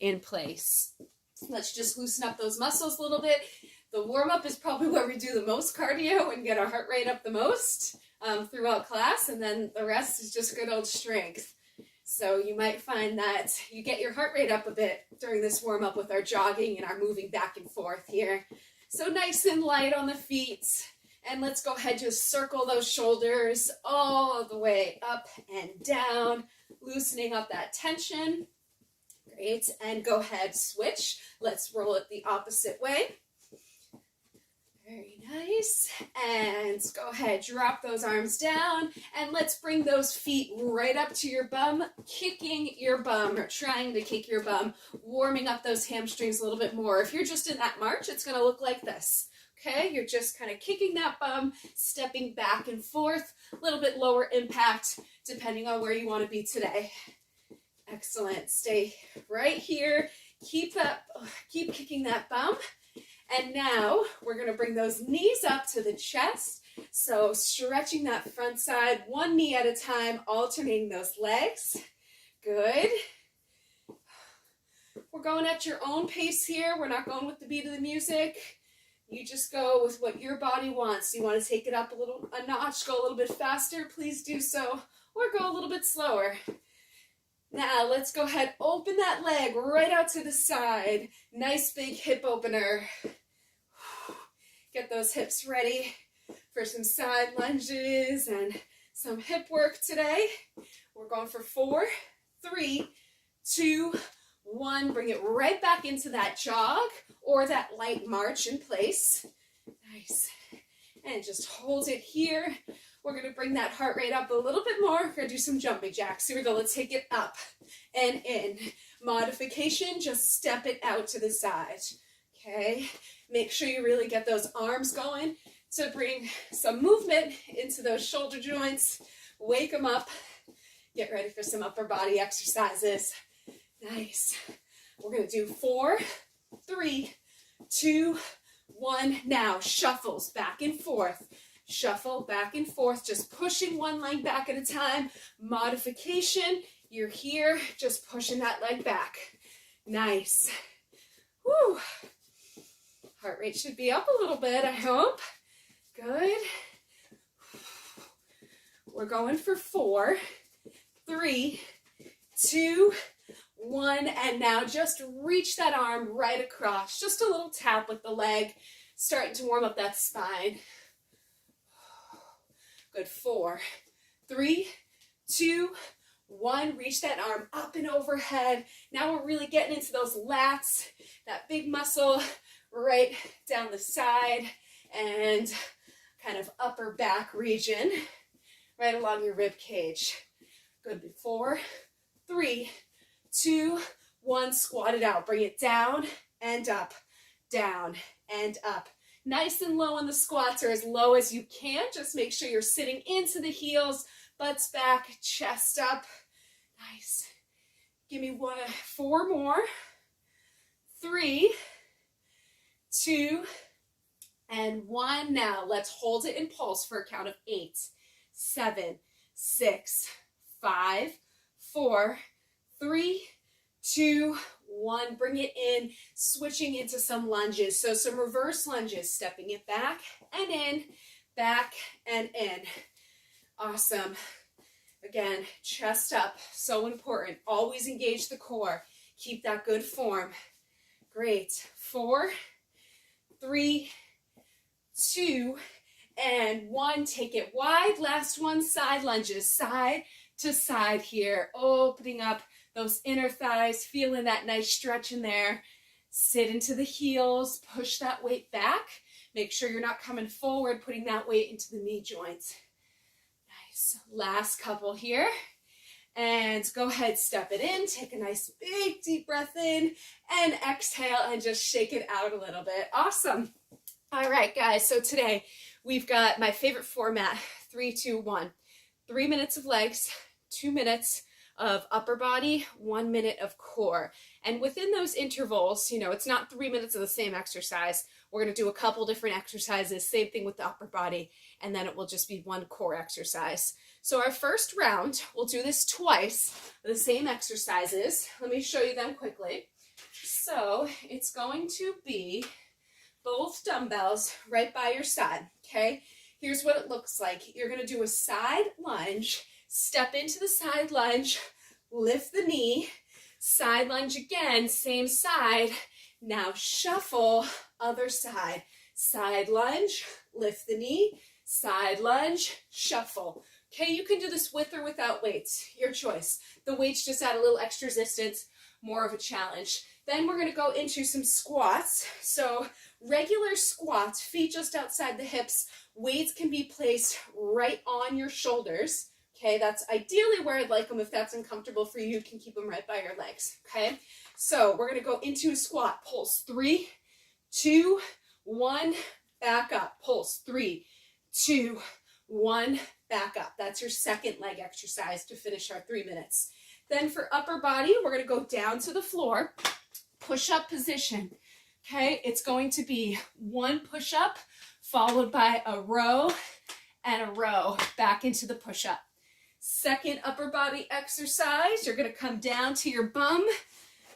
in place. Let's just loosen up those muscles a little bit. The warm-up is probably where we do the most cardio and get our heart rate up the most throughout class, and then the rest is just good old strength. So you might find that you get your heart rate up a bit during this warm-up with our jogging and our moving back and forth here. So nice and light on the feet. And let's go ahead, just circle those shoulders all the way up and down, loosening up that tension. Great, and go ahead, switch. Let's roll it the opposite way. Very nice. And go ahead, drop those arms down, and let's bring those feet right up to your bum, kicking your bum, or trying to kick your bum, warming up those hamstrings a little bit more. If you're just in that march, it's going to look like this. Okay, you're just kind of kicking that bum, stepping back and forth, a little bit lower impact, depending on where you want to be today. Excellent. Stay right here. Keep kicking that bum. And now we're going to bring those knees up to the chest. So stretching that front side, one knee at a time, alternating those legs. Good. We're going at your own pace here. We're not going with the beat of the music. You just go with what your body wants. You want to take it up a notch, go a little bit faster, please do so, or go a little bit slower. Now let's go ahead, open that leg right out to the side. Nice big hip opener. Get those hips ready for some side lunges and some hip work today. We're going for 4, 3, 2, 1. Bring it right back into that jog or that light march in place. Nice. And just hold it here. We're going to bring that heart rate up a little bit more. We're going to do some jumping jacks. Here we go. Let's take it up and in. Modification, just step it out to the side. Okay. Make sure you really get those arms going to bring some movement into those shoulder joints. Wake them up. Get ready for some upper body exercises. Nice. We're going to do 4, 3, 2, 1. Now shuffles back and forth. Shuffle back and forth, just pushing one leg back at a time. Modification, you're here, just pushing that leg back. Nice. Woo. Heart rate should be up a little bit, I hope. Good. We're going for 4, 3, 2, 1, and now just reach that arm right across. Just a little tap with the leg, starting to warm up that spine. Good. 4, 3, 2, 1. Reach that arm up and overhead. Now we're really getting into those lats, that big muscle right down the side and kind of upper back region, right along your rib cage. Good. 4, 3, 2, 1. Squat it out. Bring it down and up, down and up. Nice and low on the squats, or as low as you can. Just make sure you're sitting into the heels, butts back, chest up. Nice. Give me 4 more. 3, 2, and 1. Now let's hold it in pulse for a count of 8, 7, 6, 5, 4, 3, 2, 1. Bring it in, switching into some lunges. So some reverse lunges, stepping it back and in, back and in. Awesome. Again, chest up, so important. Always engage the core. Keep that good form. Great. 4, 3, 2, and 1. Take it wide. Last one, side lunges, side to side here, opening up those inner thighs, feeling that nice stretch in there. Sit into the heels, push that weight back. Make sure you're not coming forward, putting that weight into the knee joints. Nice. Last couple here. And go ahead, step it in. Take a nice big deep breath in and exhale and just shake it out a little bit. Awesome. All right, guys. So today we've got my favorite format, 3, 2, 1. 3 minutes of legs, 2 minutes of upper body, 1 minute of core. And within those intervals, you know, it's not 3 minutes of the same exercise. We're going to do a couple different exercises, same thing with the upper body, and then it will just be one core exercise. So our first round, we'll do this twice, the same exercises. Let me show you them quickly. So it's going to be both dumbbells right by your side, okay? Here's what it looks like. You're going to do a side lunge, step into the side lunge, lift the knee, side lunge again, same side. Now shuffle, other side. Side lunge, lift the knee, side lunge, shuffle. Okay, you can do this with or without weights, your choice. The weights just add a little extra resistance, more of a challenge. Then we're going to go into some squats. So regular squats, feet just outside the hips. Weights can be placed right on your shoulders. Okay, that's ideally where I'd like them. If that's uncomfortable for you, you can keep them right by your legs. Okay, so we're going to go into a squat. Pulse 3, 2, 1, back up. Pulse 3, 2, 1, back up. That's your second leg exercise to finish our 3 minutes. Then for upper body, we're going to go down to the floor, push-up position. Okay, it's going to be one push-up followed by a row and a row back into the push-up. Second upper body exercise, you're going to come down to your bum,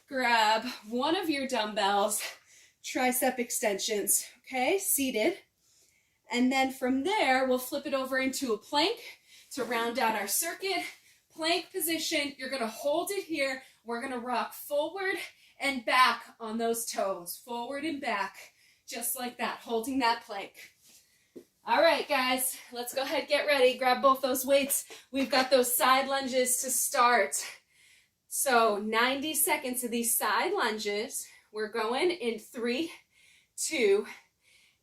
grab one of your dumbbells, tricep extensions, okay, seated. And then from there, we'll flip it over into a plank to round out our circuit. Plank position, you're going to hold it here. We're going to rock forward and back on those toes, forward and back, just like that, holding that plank. All right, guys, let's go ahead, get ready, grab both those weights. We've got those side lunges to start. So 90 seconds of these side lunges. We're going in 3, 2,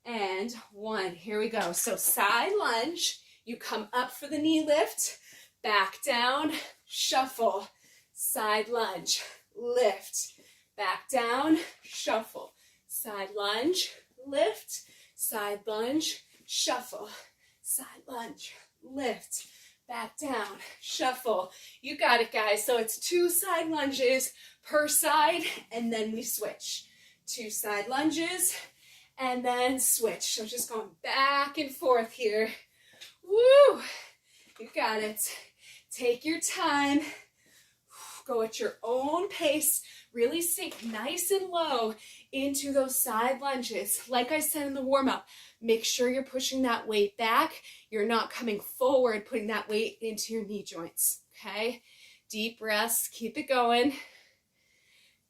and 1. Here we go. So side lunge, you come up for the knee lift, back down, shuffle, side lunge, lift, back down, shuffle, side lunge, lift, side lunge, shuffle, side lunge, lift, back down, shuffle. You got it, guys. So it's 2 side lunges per side, and then we switch. 2 side lunges, and then switch. So just going back and forth here. Woo! You got it. Take your time. Go at your own pace. Really sink nice and low into those side lunges. Like I said in the warm-up, make sure you're pushing that weight back. You're not coming forward, putting that weight into your knee joints, okay? Deep breaths, keep it going.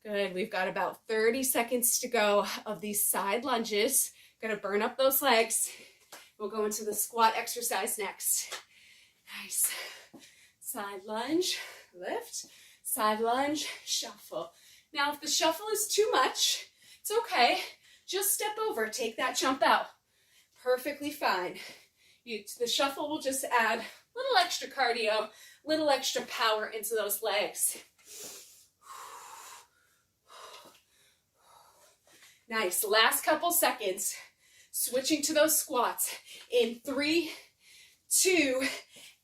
Good, we've got about 30 seconds to go of these side lunges. Gonna burn up those legs. We'll go into the squat exercise next. Nice. Side lunge, lift, side lunge, shuffle. Now, if the shuffle is too much, it's okay. Just step over, take that jump out. Perfectly fine. The shuffle will just add a little extra cardio, little extra power into those legs. Nice, last couple seconds. Switching to those squats in 3, 2,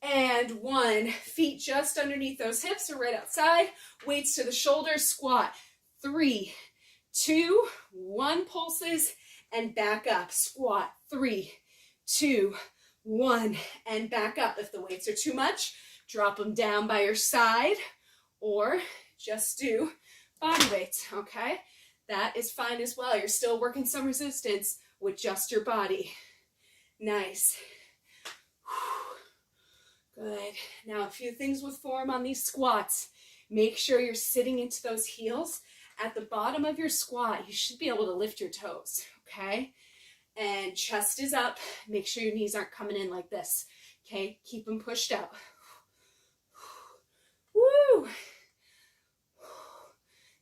and 1. Feet just underneath those hips or right outside. Weights to the shoulders, squat. 3, 2, 1, pulses, and back up. Squat. 3, 2, 1, and back up. If the weights are too much, drop them down by your side or just do body weights, okay? That is fine as well. You're still working some resistance with just your body. Nice. Good. Now a few things with form on these squats. Make sure you're sitting into those heels. At the bottom of your squat, you should be able to lift your toes, okay? And chest is up. Make sure your knees aren't coming in like this, okay? Keep them pushed out. Woo!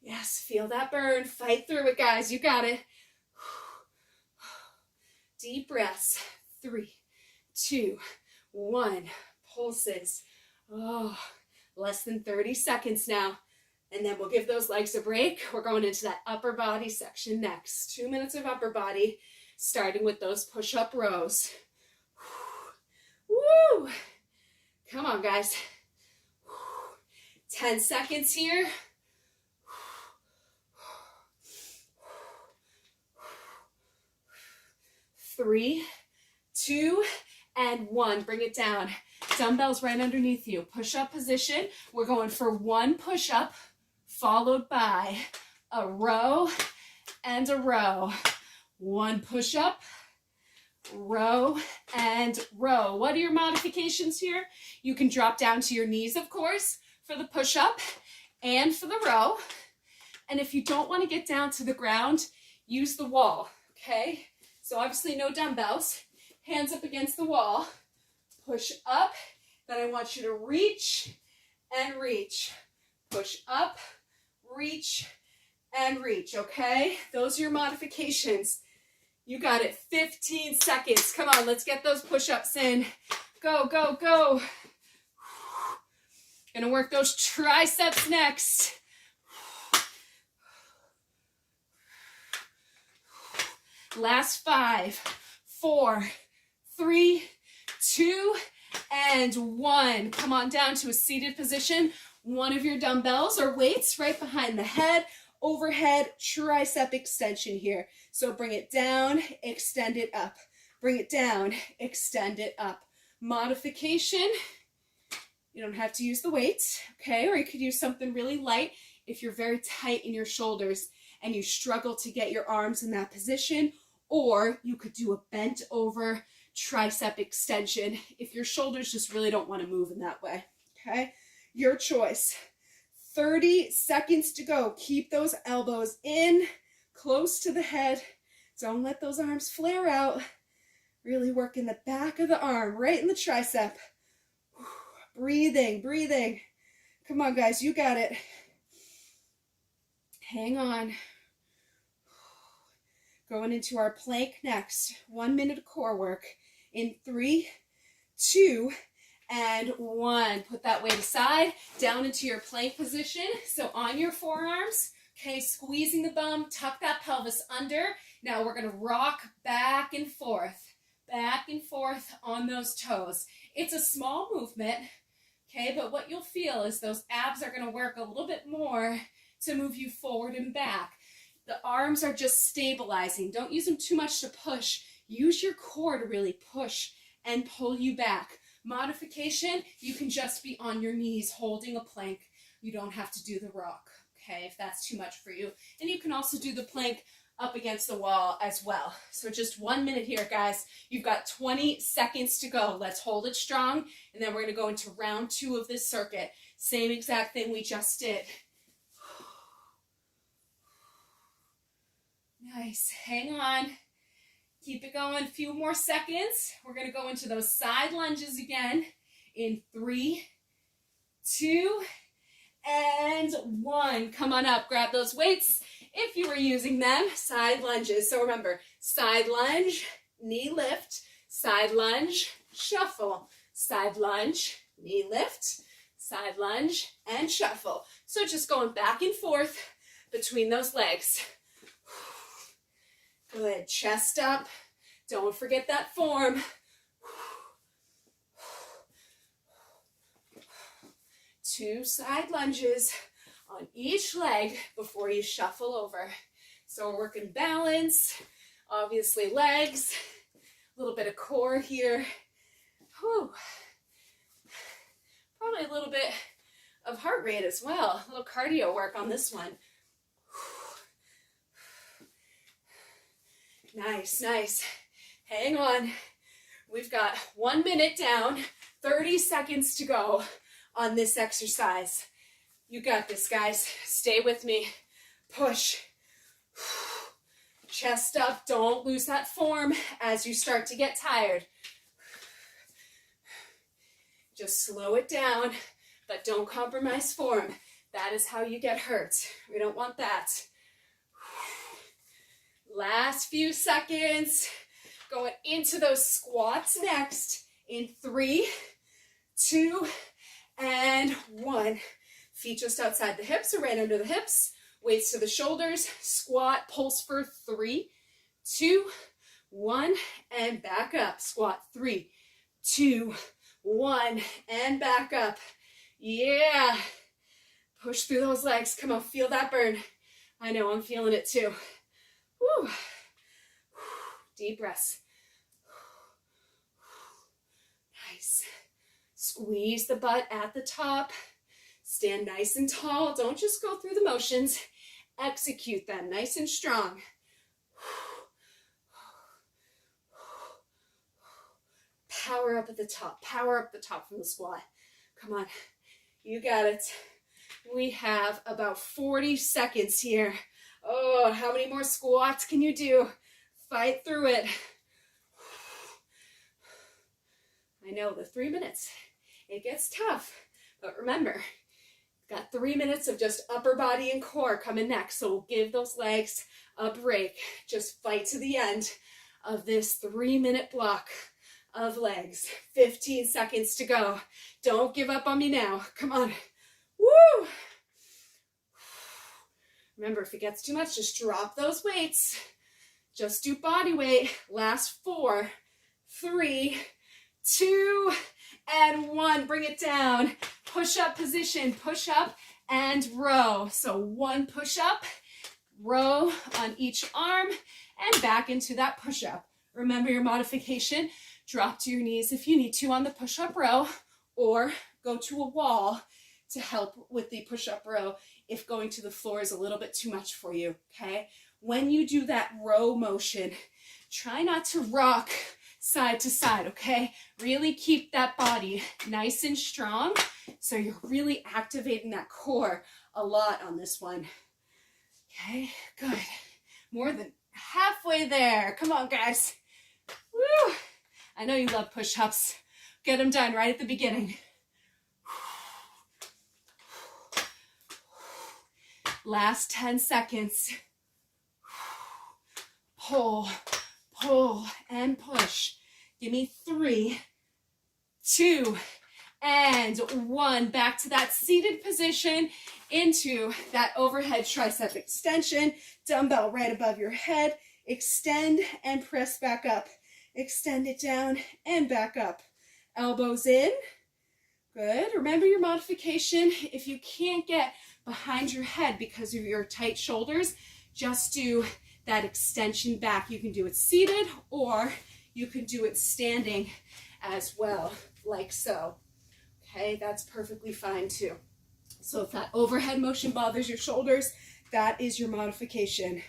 Yes, feel that burn. Fight through it, guys. You got it. Deep breaths. 3, 2, 1. Pulses. Oh, less than 30 seconds now. And then we'll give those legs a break. We're going into that upper body section next. 2 minutes of upper body, starting with those push-up rows. Woo! Come on, guys. 10 seconds here. 3, 2, and 1. Bring it down. Dumbbells right underneath you. Push-up position. We're going for 1 push-up followed by a row and a row. 1 push-up, row, and row. What are your modifications here? You can drop down to your knees, of course, for the push-up and for the row. And if you don't want to get down to the ground, use the wall, okay? So obviously no dumbbells. Hands up against the wall. Push up. Then I want you to reach and reach. Push up, reach, and reach, okay? Those are your modifications. You got it. 15 seconds. Come on, let's get those push-ups in. Go, go, go. Gonna work those triceps next. Last 5, 4, 3, 2, and 1. Come on down to a seated position. One of your dumbbells or weights right behind the head. Overhead tricep extension here. So bring it down, extend it up. Bring it down, extend it up. Modification. You don't have to use the weights, okay? Or you could use something really light if you're very tight in your shoulders and you struggle to get your arms in that position. Or you could do a bent over tricep extension if your shoulders just really don't want to move in that way, okay? Your choice. 30 seconds to go. Keep those elbows in, close to the head. Don't let those arms flare out. Really work in the back of the arm, right in the tricep. Breathing, breathing. Come on, guys, you got it. Hang on. Going into our plank next. 1 minute of core work. In 3, 2, and 1. Put that weight aside, down into your plank position. So on your forearms, okay, squeezing the bum, tuck that pelvis under. Now we're gonna rock back and forth on those toes. It's a small movement, okay, but what you'll feel is those abs are gonna work a little bit more to move you forward and back. The arms are just stabilizing. Don't use them too much to push. Use your core to really push and pull you back. Modification, you can just be on your knees holding a plank. You don't have to do the rock, okay, if that's too much for you. And you can also do the plank up against the wall as well. So just 1 minute here, guys. You've got 20 seconds to go. Let's hold it strong, and then we're going to go into round 2 of this circuit. Same exact thing we just did. Nice. Hang on. Keep it going. A few more seconds. We're going to go into those side lunges again in 3, 2, and 1. Come on up. Grab those weights if you were using them. Side lunges. So remember, side lunge, knee lift, side lunge, shuffle, side lunge, knee lift, side lunge, and shuffle. So just going back and forth between those legs. Good. Chest up. Don't forget that form. 2 side lunges on each leg before you shuffle over. So we're working balance, obviously legs, a little bit of core here. Whew. Probably a little bit of heart rate as well. A little cardio work on this one. Nice, nice. Hang on. We've got 1 minute down, 30 seconds to go on this exercise. You got this, guys. Stay with me. Push. Chest up. Don't lose that form as you start to get tired. Just slow it down, but don't compromise form. That is how you get hurt. We don't want that. Last few seconds. Going into those squats next in 3, 2, and 1. Feet just outside the hips or right under the hips. Weights to the shoulders. Squat, pulse for 3, 2, 1, and back up. Squat 3, 2, 1, and back up. Yeah. Push through those legs. Come on, feel that burn. I know, I'm feeling it too. Woo. Deep breaths. Squeeze the butt at the top. Stand nice and tall. Don't just go through the motions. Execute them nice and strong. Power up at the top. Power up the top from the squat. Come on. You got it. We have about 40 seconds here. Oh, how many more squats can you do? Fight through it. I know the 3 minutes, it gets tough, but remember, got 3 minutes of just upper body and core coming next. So we'll give those legs a break. Just fight to the end of this 3-minute block of legs. 15 seconds to go. Don't give up on me now. Come on. Woo! Remember, if it gets too much, just drop those weights. Just do body weight. Last 4, 3, 2, and 1. Bring it down. Push up position. Push up and row. So 1 push up, row on each arm, and back into that push up. Remember your modification. Drop to your knees if you need to on the push up row, or go to a wall to help with the push up row if going to the floor is a little bit too much for you, okay? When you do that row motion, try not to rock side to side, okay? Really keep that body nice and strong so you're really activating that core a lot on this one. Okay, good. More than halfway there. Come on, guys. Woo! I know you love push-ups. Get them done right at the beginning. Last 10 seconds. Pull, pull, and push. Give me 3, 2, and 1. Back to that seated position into that overhead tricep extension. Dumbbell right above your head. Extend and press back up. Extend it down and back up. Elbows in. Good. Remember your modification. If you can't get behind your head because of your tight shoulders, just do that extension back. You can do it seated or you can do it standing as well, like so. Okay, that's perfectly fine too. So if that overhead motion bothers your shoulders, that is your modification.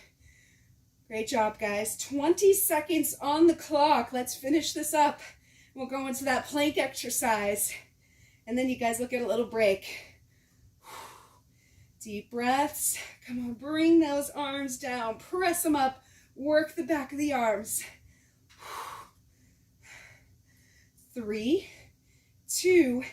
Great job, guys. 20 seconds on the clock. Let's finish this up. We'll go into that plank exercise. And then you guys will get a little break. Deep breaths. Come on, bring those arms down. Press them up. Work the back of the arms. 3, 2,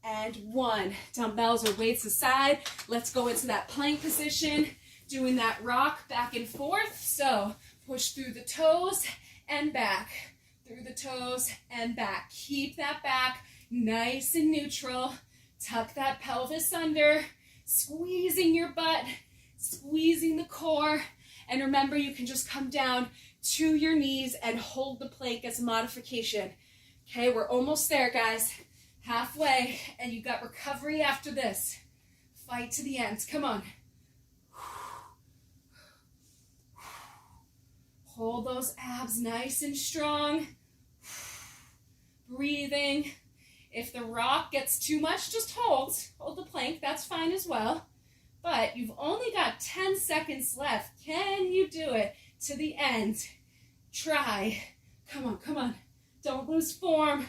and 1. Dumbbells or weights aside. Let's go into that plank position. Doing that rock back and forth. So push through the toes and back. Through the toes and back. Keep that back nice and neutral. Tuck that pelvis under. Squeezing your butt. Squeezing the core. And remember, you can just come down to your knees and hold the plank as a modification. Okay, we're almost there, guys. Halfway, and you got recovery after this. Fight to the ends. Come on. Hold those abs nice and strong. Breathing. If the rock gets too much, just hold. Hold the plank. That's fine as well. But you've only got 10 seconds left. Can you do it to the end? Try. Come on, come on. Don't lose form.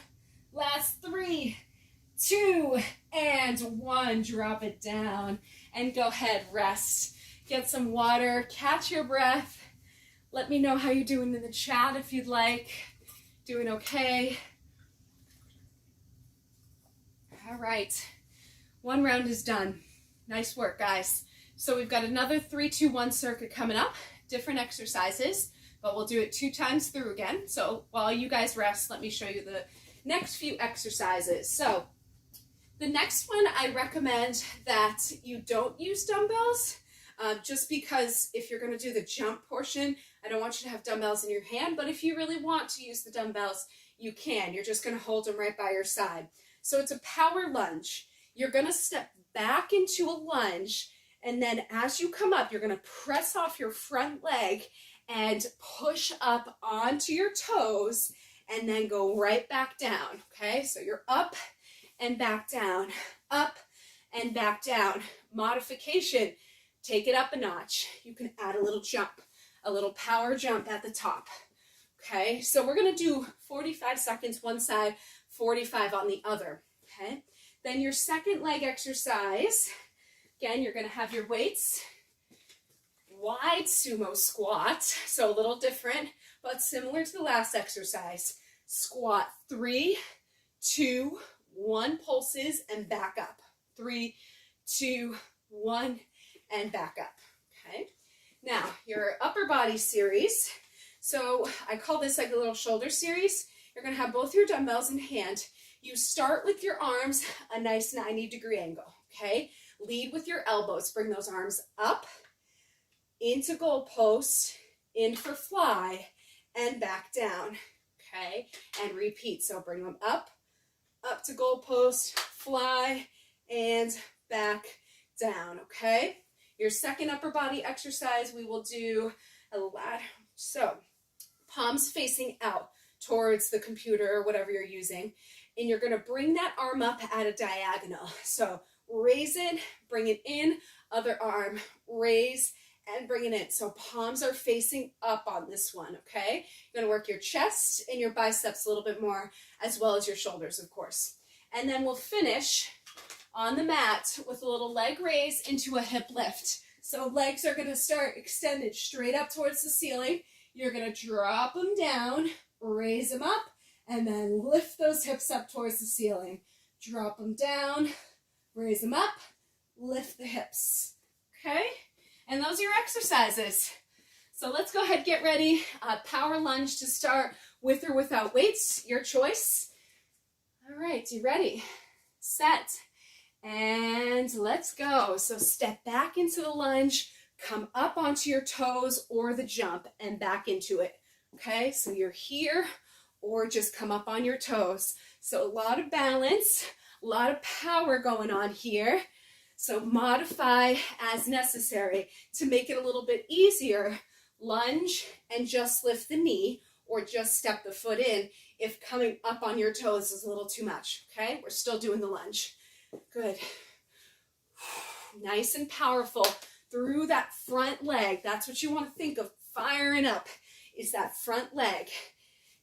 Last 3, 2, and 1. Drop it down. And go ahead, rest. Get some water. Catch your breath. Let me know how you're doing in the chat if you'd like. Doing okay? All right. 1 round is done. Nice work, guys. So we've got another 3, 2, 1 circuit coming up. Different exercises, but we'll do it 2 times through again. So while you guys rest, let me show you the next few exercises. So the next one, I recommend that you don't use dumbbells. Just because if you're going to do the jump portion, I don't want you to have dumbbells in your hand, but if you really want to use the dumbbells, you can. You're just going to hold them right by your side. So it's a power lunge. You're going to step back into a lunge, and then as you come up, you're going to press off your front leg and push up onto your toes, and then go right back down, okay? So you're up and back down, up and back down. Modification, take it up a notch. You can add a little jump, a little power jump at the top. Okay, so we're gonna do 45 seconds one side, 45 on the other, okay? Then your second leg exercise, again, you're gonna have your weights, wide sumo squat, so a little different, but similar to the last exercise. Squat 3, 2, 1 pulses and back up. 3, 2, 1 and back up, okay? Now, your upper body series, so I call this like a little shoulder series. You're gonna have both your dumbbells in hand. You start with your arms, a nice 90-degree angle, okay? Lead with your elbows, bring those arms up, into goalpost, in for fly, and back down, okay? And repeat, so bring them up to goalpost, fly, and back down, okay? Your second upper body exercise, we will do a ladder. So, palms facing out towards the computer or whatever you're using, and you're gonna bring that arm up at a diagonal. So, raise it, bring it in, other arm, raise, and bring it in. So palms are facing up on this one, okay? You're gonna work your chest and your biceps a little bit more, as well as your shoulders, of course. And then we'll finish on the mat with a little leg raise into a hip lift. So legs are gonna start extended straight up towards the ceiling. You're gonna drop them down, raise them up, and then lift those hips up towards the ceiling. Drop them down, raise them up, lift the hips, okay? And those are your exercises. So let's go ahead, get ready. Power lunge to start with or without weights, your choice. All right, you ready? Set, and let's go. So step back into the lunge, come up onto your toes or the jump and back into it. Okay, so you're here or just come up on your toes. So a lot of balance, a lot of power going on here. So modify as necessary to make it a little bit easier. Lunge and just lift the knee or just step the foot in if coming up on your toes is a little too much, okay? We're still doing the lunge. Good. Nice and powerful through that front leg. That's what you want to think of firing up, is that front leg.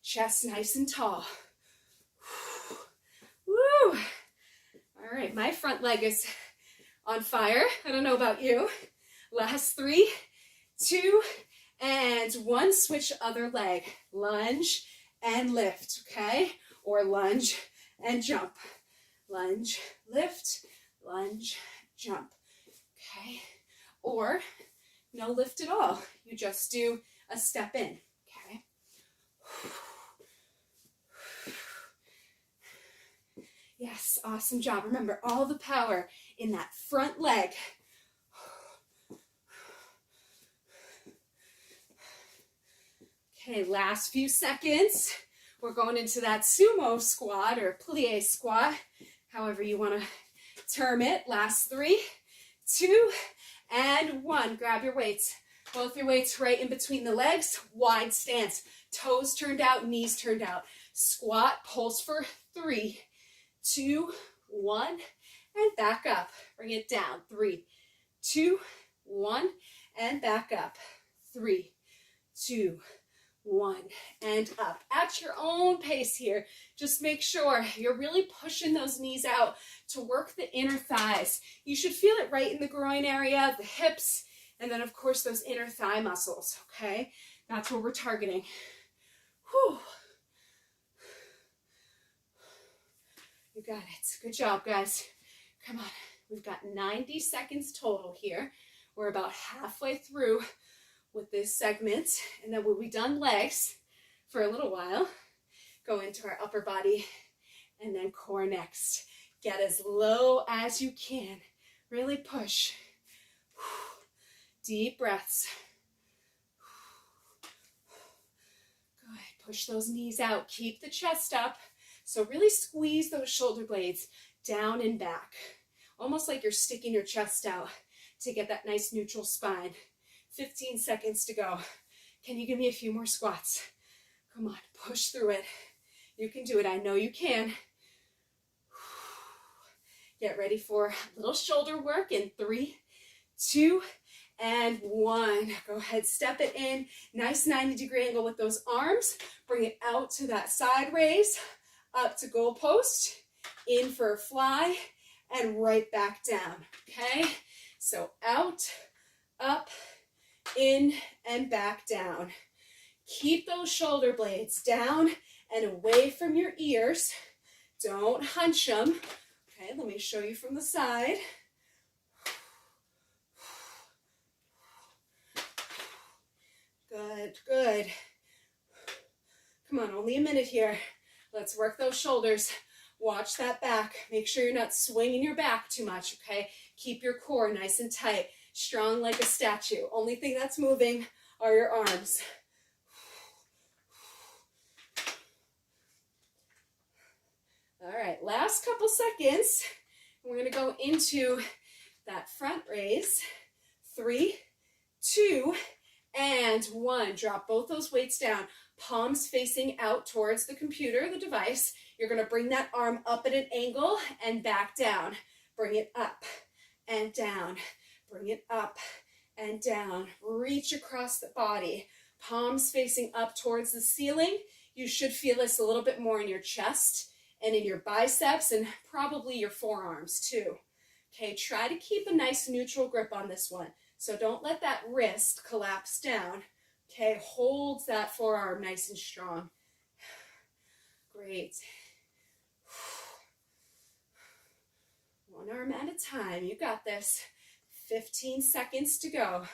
Chest nice and tall. Woo! All right, my front leg is on fire. I don't know about you. Last 3, 2, and 1. Switch other leg. Lunge and lift, okay? Or lunge and jump. Lunge, lift, lunge, jump, okay? Or no lift at all. You just do a step in, okay? Yes, awesome job. Remember, all the power in that front leg. Okay, last few seconds. We're going into that sumo squat or plie squat, however you want to term it. Last 3, 2, and 1. Grab your weights. Both your weights right in between the legs. Wide stance. Toes turned out, knees turned out. Squat, pulse for 3, 2, 1, and back up. Bring it down. 3, 2, 1, and back up. 3, 2, 1, and up. At your own pace here. Just make sure you're really pushing those knees out to work the inner thighs. You should feel it right in the groin area, the hips, and then of course those inner thigh muscles, okay? That's what we're targeting. Whew. You got it. Good job, guys. Come on. We've got 90 seconds total here. We're about halfway through with this segment, and then we'll be done legs for a little while. Go into our upper body, and then core next. Get as low as you can. Really push. Deep breaths. Good. Push those knees out. Keep the chest up. So really squeeze those shoulder blades down and back. Almost like you're sticking your chest out to get that nice neutral spine. 15 seconds to go. Can you give me a few more squats? Come on, push through it. You can do it. I know you can. Get ready for a little shoulder work in 3, 2, and 1. Go ahead, step it in. Nice 90-degree angle with those arms. Bring it out to that side raise, up to goal post, in for a fly, and right back down, okay? So out, up, in, and back down. Keep those shoulder blades down and away from your ears. Don't hunch them. Okay, let me show you from the side. Good, good. Come on, only a minute here. Let's work those shoulders. Watch that back. Make sure you're not swinging your back too much, okay? Keep your core nice and tight, strong like a statue. Only thing that's moving are your arms. All right, last couple seconds. We're gonna go into that front raise. 3, 2, and 1. Drop both those weights down. Palms facing out towards the computer, the device. You're going to bring that arm up at an angle and back down. Bring it up and down. Bring it up and down. Reach across the body. Palms facing up towards the ceiling. You should feel this a little bit more in your chest and in your biceps and probably your forearms too. Okay, try to keep a nice neutral grip on this one. So don't let that wrist collapse down. Okay, holds that forearm nice and strong. Great. One arm at a time. You got this. 15 seconds to go.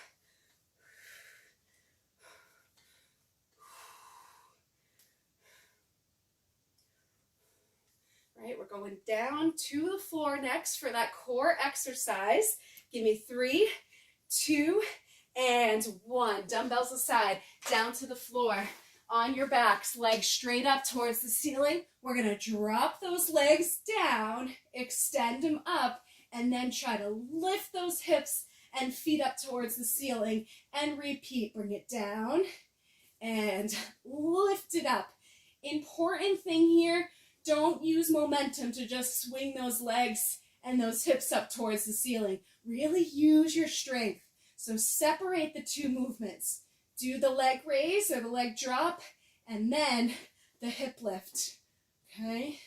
Right, we're going down to the floor next for that core exercise. Give me 3, 2, and 1. Dumbbells aside, down to the floor. On your backs, legs straight up towards the ceiling. We're going to drop those legs down, extend them up, and then try to lift those hips and feet up towards the ceiling. And repeat. Bring it down and lift it up. Important thing here, don't use momentum to just swing those legs and those hips up towards the ceiling. Really use your strength. So separate the two movements. Do the leg raise or the leg drop, and then the hip lift, okay?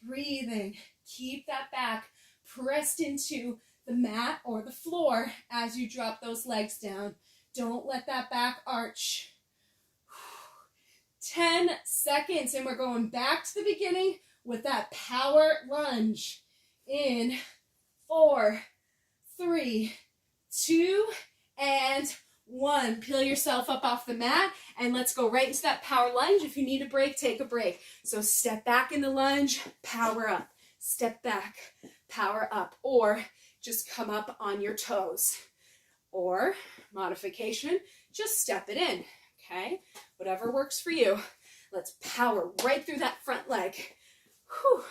Breathing. Keep that back pressed into the mat or the floor as you drop those legs down. Don't let that back arch. 10 seconds, and we're going back to the beginning with that power lunge. In 4, 3, 2, and 1. Peel yourself up off the mat, and let's go right into that power lunge. If you need a break, take a break. So step back in the lunge, power up. Step back, power up, or just come up on your toes. Or, modification, just step it in, okay? Whatever works for you. Let's power right through that front leg. Whew.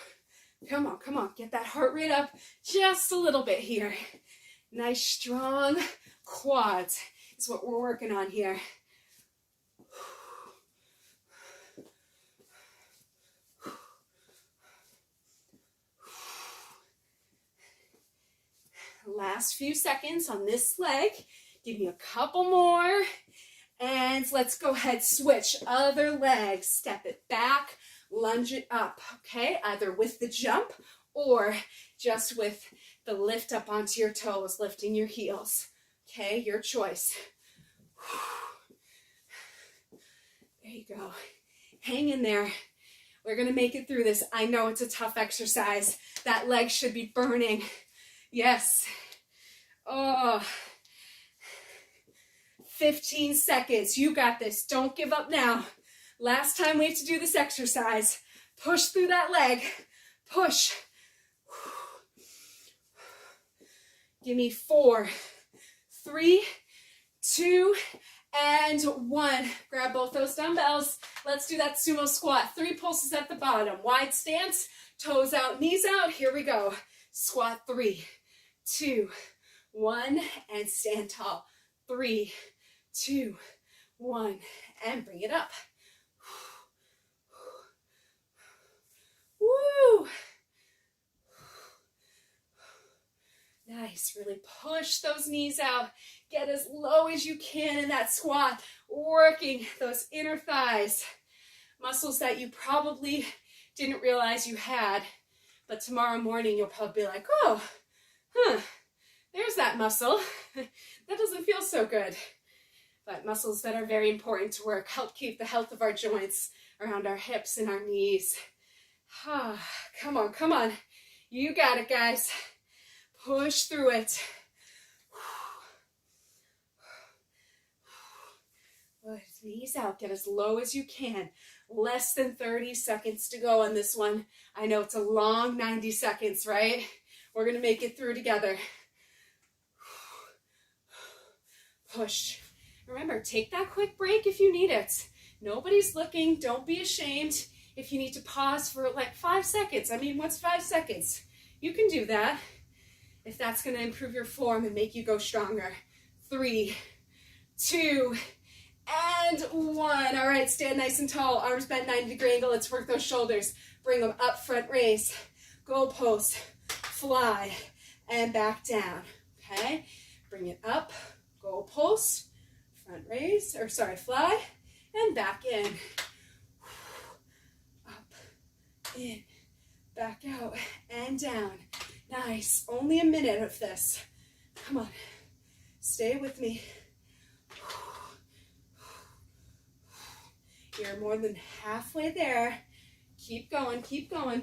Come on, come on. Get that heart rate up just a little bit here. Nice, strong quads is what we're working on here. Last few seconds on this leg. Give me a couple more. And let's go ahead, switch. Other leg. Step it back, lunge it up, okay? Either with the jump or just with the lift up onto your toes, lifting your heels. Okay, your choice. There you go. Hang in there. We're going to make it through this. I know it's a tough exercise. That leg should be burning. Yes. Oh. 15 seconds. You got this. Don't give up now. Last time we have to do this exercise. Push through that leg. Push. Give me 4, 3, 2, and 1. Grab both those dumbbells. Let's do that sumo squat. 3 pulses at the bottom. Wide stance. Toes out, knees out. Here we go. Squat 3, 2, 1, and stand tall. 3, 2, 1, and bring it up. Woo! Nice. Really push those knees out. Get as low as you can in that squat, working those inner thighs, muscles that you probably didn't realize you had, but tomorrow morning you'll probably be like, oh, there's that muscle. That doesn't feel so good. But muscles that are very important to work, help keep the health of our joints around our hips and our knees. Come on, come on. You got it, guys. Push through it. Good. Knees out. Get as low as you can. Less than 30 seconds to go on this one. I know it's a long 90 seconds, right? We're going to make it through together. Push. Remember, take that quick break if you need it. Nobody's looking. Don't be ashamed if you need to pause for like 5 seconds. I mean, what's 5 seconds? You can do that if that's going to improve your form and make you go stronger. 3, 2, and 1. All right, stand nice and tall. Arms bent 90-degree angle. Let's work those shoulders. Bring them up, front raise. Goal post, fly, and back down. Okay? Bring it up, goal post, front raise, or sorry, fly, and back in. Up, in, back out, and down. Nice. Only a minute of this. Come on. Stay with me. You're more than halfway there. Keep going, keep going.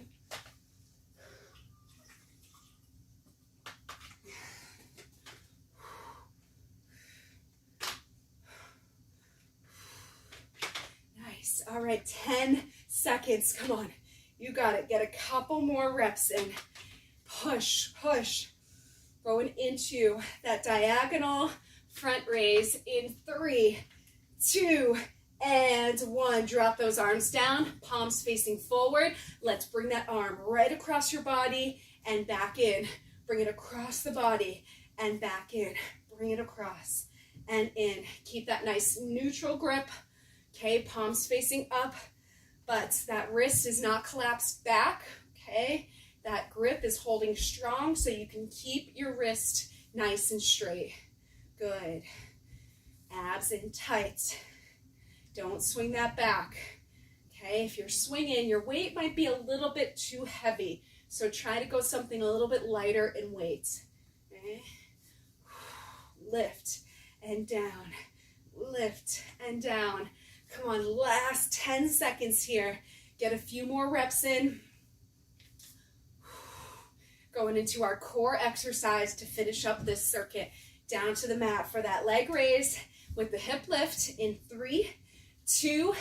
Nice. All right, 10 seconds. Come on. You got it. Get a couple more reps in. Push, push. Going into that diagonal front raise in 3, 2, and 1. Drop those arms down, palms facing forward. Let's bring that arm right across your body and back in. Bring it across the body and back in. Bring it across and in. Keep that nice neutral grip. Okay, palms facing up, but that wrist is not collapsed back. Okay, that grip is holding strong so you can keep your wrist nice and straight. Good. Abs in tight. Don't swing that back. Okay, if you're swinging, your weight might be a little bit too heavy. So try to go something a little bit lighter in weight. Okay. Lift and down. Lift and down. Come on, last 10 seconds here. Get a few more reps in. Going into our core exercise to finish up this circuit. Down to the mat for that leg raise with the hip lift in 3, 2,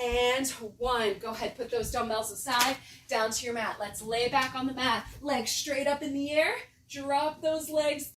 and 1. Go ahead, put those dumbbells aside, down to your mat. Let's lay back on the mat. Legs straight up in the air. Drop those legs